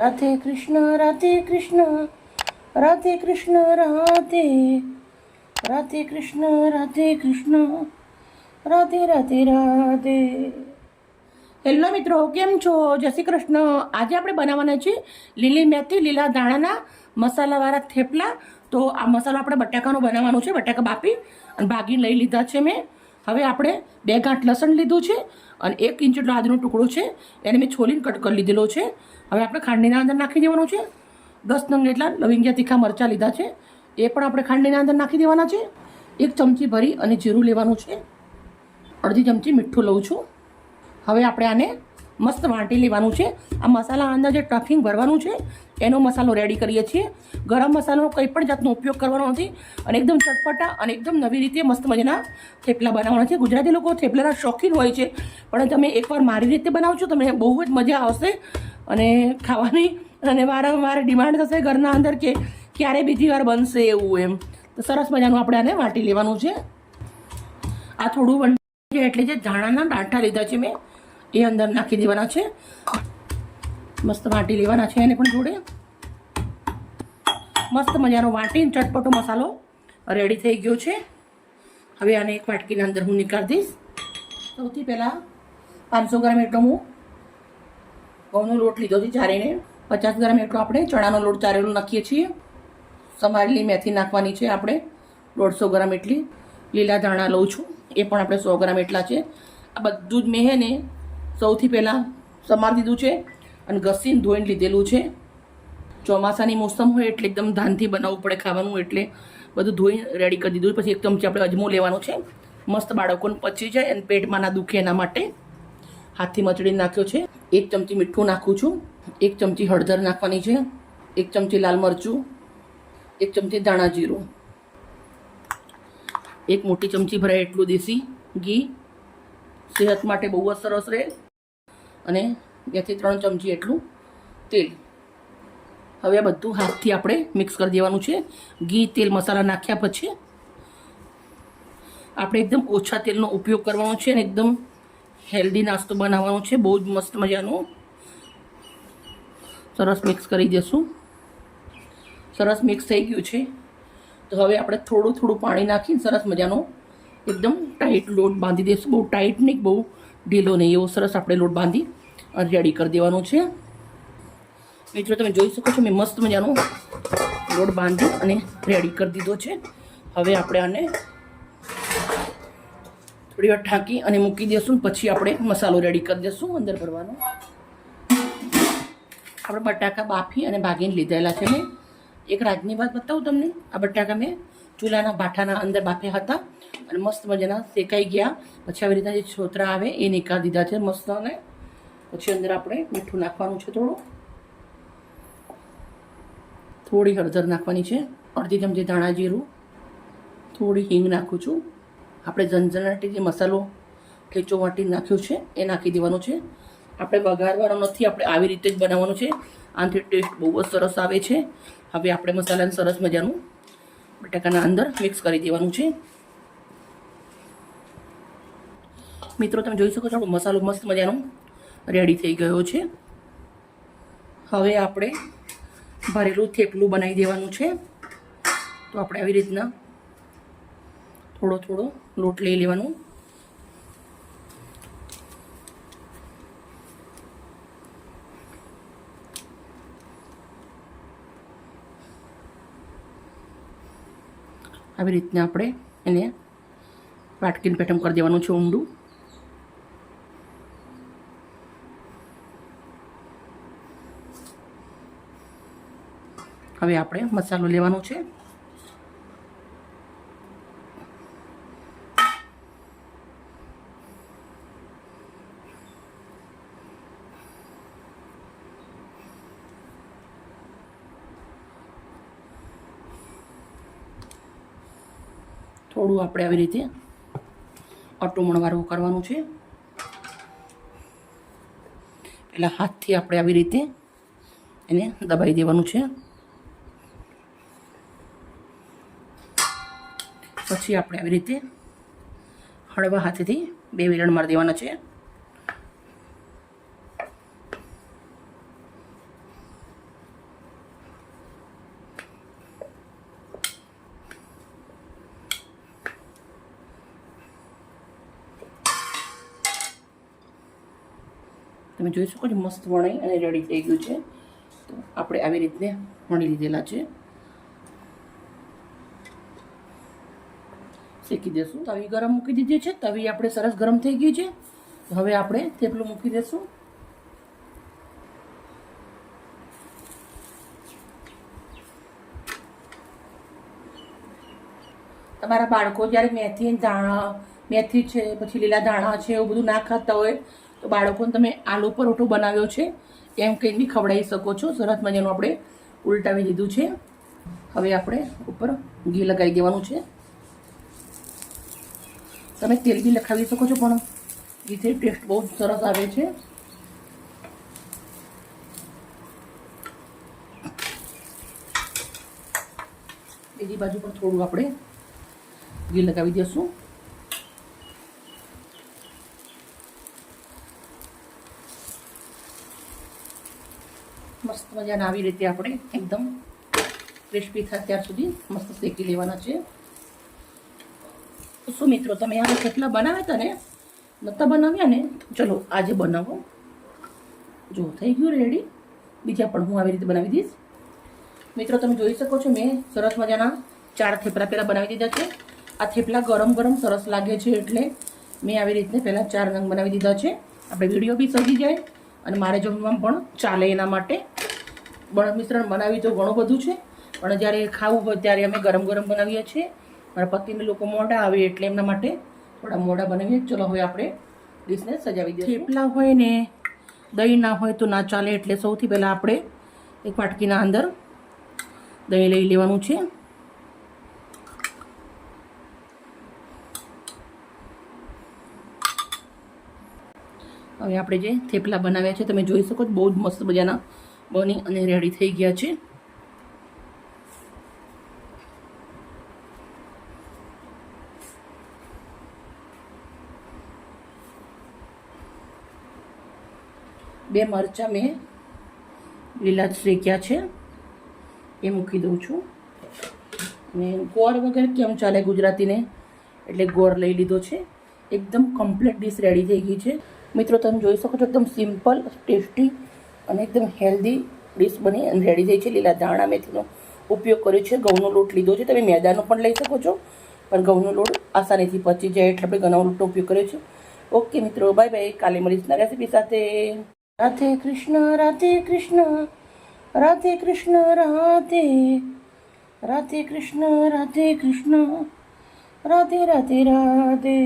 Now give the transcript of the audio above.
Radhe Krishna Radhe Krishna Radhe Krishna Radhe Radhe Krishna Radhe Krishna Radhe Radhe Radhe. Hello મિત્રો, કેમ છો? જય શ્રી કૃષ્ણ. આજે આપણે બનાવવાના છે લીલી મેથી લીલા દાણાના મસાલાવાળા થેપલા. તો આ મસાલો આપણે બટાકાનો બનાવવાનો છે. બટાકા બાફી અને ભાગી લઈ લીધા છે મેં. હવે આપણે 2 ગાંઠ લસણ લીધું છે અને 1 ઇંચ જેટલો આદુનો ટુકડો છે, એને મેં છોલીને કટ કરી લીધેલો છે. હવે આપણે ખાંડણીના અંદર નાખી દેવાનું છે. 10 નંગ જેટલા લવિંગિયા તીખા મરચાં લીધા છે, એ પણ આપણે ખાંડણીના અંદર નાખી દેવાના છે. 1 ચમચી ભરી અને જીરું લેવાનું છે. અડધી ચમચી મીઠું લઉં છું. હવે આપણે આને મસ્ત વાટી લેવાનું છે. આ મસાલા અંદર જે સ્ટફિંગ ભરવાનું છે એનો મસાલો રેડી કરીએ છીએ. ગરમ મસાલાનો કંઈ પણ જાતનો ઉપયોગ કરવાનો નથી અને એકદમ ચટપટા અને એકદમ નવી રીતે મસ્ત મજાના થેપલા બનાવવાના છે. ગુજરાતી લોકો થેપલાના શોખીન હોય છે, પણ તમે એકવાર મારી રીતે બનાવશો તમને બહુ જ મજા આવશે અને ખાવાની અને વારંવાર ડિમાન્ડ થશે ઘરના અંદર કે ક્યારે બીજી વાર બનશે એવું એમ. તો સરસ મજાનું આપણે આને વાટી લેવાનું છે. આ થોડું વંટી એટલે જે ધાણાના ડાંઠા લીધા છે મેં, એ અંદર નાખી દેવાના છે. મસ્ત વાટી લેવાના છે એને પણ જોડે. મસ્ત મજાનો વાટીને ચટપટો મસાલો રેડી થઈ ગયો છે. હવે આને એક વાટકીના અંદર હું નીકાળી દઈશ. સૌથી પહેલાં 500 ગ્રામ એટલો હું ઘઉંનો લોટ લીધો છે ચારીને. 50 ગ્રામ એટલો આપણે ચણાનો લોટ ચારેલો નાખીએ છીએ. સમારેલી મેથી નાખવાની છે આપણે 150 ગ્રામ એટલી. લીલા ધાણા લઉં છું, એ પણ આપણે 100 ગ્રામ એટલા છે. આ બધું જ મેં હે ને સૌથી પહેલાં સમારી દીધું છે અને ઘસીને ધોઈને લીધેલું છે. ચોમાસાની મોસમ હોય એટલે એકદમ ધાનથી બનાવવું પડે ખાવાનું, એટલે બધું ધોઈને રેડી કરી દીધું. પછી 1 ચમચી આપણે અજમો લેવાનો છે. મસ્ત બાળકોને પચી જાય અને પેટમાં ના દુખે એના માટે હાથથી મચડીને નાખ્યો છે. 1 ચમચી મીઠું નાખું છું. 1 ચમચી હળદર નાખવાની છે. 1 ચમચી લાલ મરચું. 1 ચમચી ધાણા જીરું. 1 મોટી ચમચી ભરાય એટલું દેશી ઘી, સેહત માટે બહુ જ સરસ રહે. અને 2 થી 3 ચમચી એટલું તેલ. હવે આ બધું હાથથી આપણે મિક્સ કરી દેવાનું છે. ઘી, તેલ, મસાલા નાખ્યા પછી આપણે એકદમ ઓછા તેલનો ઉપયોગ કરવાનો છે અને એકદમ હેલ્ધી નાસ્તો બનાવવાનો છે. બહુ જ મસ્ત મજાનું સરસ મિક્સ કરી દઈશું. સરસ મિક્સ થઈ ગયું છે. તો હવે આપણે થોડું થોડું પાણી નાખીને સરસ મજાનો એકદમ ટાઈટ લોટ બાંધી દઈશું. બહુ ટાઈટ નહીં, બહુ ઢીલો નહીં, એવો સરસ આપણે લોટ બાંધી અને રેડી કરી દેવાનો છે. મિત્રો તમે જોઈ શકો છો મેં મસ્ત મજાનો લોટ બાંધી અને રેડી કરી દીધો છે. હવે આપણે આને થોડી વાર ઢાંકી અને મૂકી દઈશું. પછી આપણે મસાલો રેડી કરી દઈશું અંદર ભરવાનો. આપણે બટાકા બાફી અને ભાગીને લીધેલા છે મેં. એક રાજની વાત બતાવું તમને. આ બટાકા મેં ચૂલાના ભાઠાના અંદર બાફ્યા હતા અને મસ્ત મજાના શેકાઈ ગયા. પછી આવી રીતના જે છોતરા આવે એ નીકાળી દીધા છે મસ્ત. અને પછી અંદર આપણે મીઠું નાખવાનું છે, થોડી હળદર નાખવાની છે, અડધી ચમચી ધાણા જીરું, થોડી હિંગ નાખું છું. આપણે ઝંઝણાટી જે મસાલો ઠેચો વાટી નાખ્યો છે એ નાખી દેવાનો છે. આપણે વઘારવાનો નથી, આપણે આવી રીતે જ બનાવવાનું છે. આનાથી ટેસ્ટ બહુ જ સરસ આવે છે. હવે આપણે મસાલાને સરસ મજાનું બટાકાના અંદર મિક્સ કરી દેવાનું છે. મિત્રો તમે જોઈ શકો છો આપણો મસાલો મસ્ત મજાનો રેડી થઈ ગયો છે. હવે આપણે ભરેલું થેપલું બનાવી દેવાનું છે. તો આપણે આવી રીતના થોડો થોડો લોટ લઈ લેવાનું. આવી રીતના આપણે એને વાટકીને પેટર્ન કરી દેવાનું છે ઊંડું. હવે આપણે મસાલો લેવાનો છે. થોડું આપણે આવી રીતે અટુમણવાળું કરવાનું છે. પહેલાં હાથથી આપણે આવી રીતે એને દબાવી દેવાનું છે. પછી આપણે આવી રીતે હળવા હાથેથી 2 વેલણ મારી દેવાના છે. તમે જોઈ શકો છો મસ્ત વણાઈ અને રેડી થઈ ગયું છે. તો આપણે આવી રીતે વણી લીધેલા છે. શેકી દેશું. તવી ગરમ મૂકી દીધી છે. તવી આપણે સરસ ગરમ થઈ ગઈ છે. હવે આપણે થેપલું મૂકી દેશું. તમારા બાળકો જ્યારે મેથી છે, પછી લીલા ધાણા છે, એવું બધું ના ખાતા હોય તો બાળકોને તમે આલુ પરોઠો બનાવ્યો છે એમ કંઈ બી ખવડાવી શકો છો. સરસ મજાનું આપણે ઉલટાવી દીધું છે. હવે આપણે ઉપર ઘી લગાવી દેવાનું છે. તમે તેલ બી લખાવી શકો છો, પણ ઘીથી ટેસ્ટ બહુ સરસ આવે છે. બીજી બાજુ પણ થોડું આપણે ઘી લગાવી દઈશું. મસ્ત મજાના આવી રીતે આપણે એકદમ ક્રિસ્પી થાય ત્યાર સુધી મસ્ત શેકી લેવાના છે. તો શું મિત્રો, તમે આ થેપલા બનાવ્યા હતા ને? નહોતા બનાવ્યા ને? ચલો આજે બનાવો. જો થઈ ગયું રેડી. બીજા પણ હું આવી રીતે બનાવી દઈશ. મિત્રો તમે જોઈ શકો છો, મેં સરસ મજાના 4 થેપલા પહેલાં બનાવી દીધા છે. આ થેપલા ગરમ ગરમ સરસ લાગે છે એટલે મેં આવી રીતે પહેલાં 4 નંગ બનાવી દીધા છે. આપણે વિડીયો બી સજી જાય અને મારે જમવામાં પણ ચાલે એના માટે. મિશ્રણ બનાવી તો ઘણું બધું છે, પણ જ્યારે ખાવું હોય ત્યારે અમે ગરમ ગરમ બનાવીએ છીએ. મારા પતિને લોકો મોડા આવે એટલે એમના માટે થોડા મોડા બનાવીએ. ચલો હવે આપણે ડીશને સજાવી દઈએ. થેપલા હોય ને દહીં ના હોય તો ના ચાલે, એટલે સૌથી પહેલાં આપણે એક વાટકીના અંદર દહીં લઈ લેવાનું છે. હવે આપણે જે થેપલા બનાવ્યા છે તમે જોઈ શકો છો, બહુ જ મસ્ત મજાના બની અને રેડી થઈ ગયા છે. બે મરચાં મેં લીલા શેક્યા છે એ મૂકી દઉં છું. અને ગોળ વગર કેમ ચાલે ગુજરાતીને, એટલે ગોળ લઈ લીધો છે. એકદમ કમ્પ્લીટ ડીશ રેડી થઈ ગઈ છે. મિત્રો તમે જોઈ શકો છો, એકદમ સિમ્પલ, ટેસ્ટી અને એકદમ હેલ્ધી ડીશ બની અને રેડી થઈ છે. લીલા ધાણા મેથીનો ઉપયોગ કર્યો છે. ઘઉંનો લોટ લીધો છે. તમે મેદાનો પણ લઈ શકો છો, પણ ઘઉંનો લોટ આસાનીથી પચી જાય એટલે આપણે ઘઉંનો લોટનો ઉપયોગ કર્યો છે. ઓકે મિત્રો, બાય બાય. કાલે મળીશું રેસીપી સાથે. રાધે કૃષ્ણ, રાધે કૃષ્ણ, રાધે કૃષ્ણ, રાધે રાધે કૃષ્ણ, રાધે કૃષ્ણ, રાધે રાધે રાધે.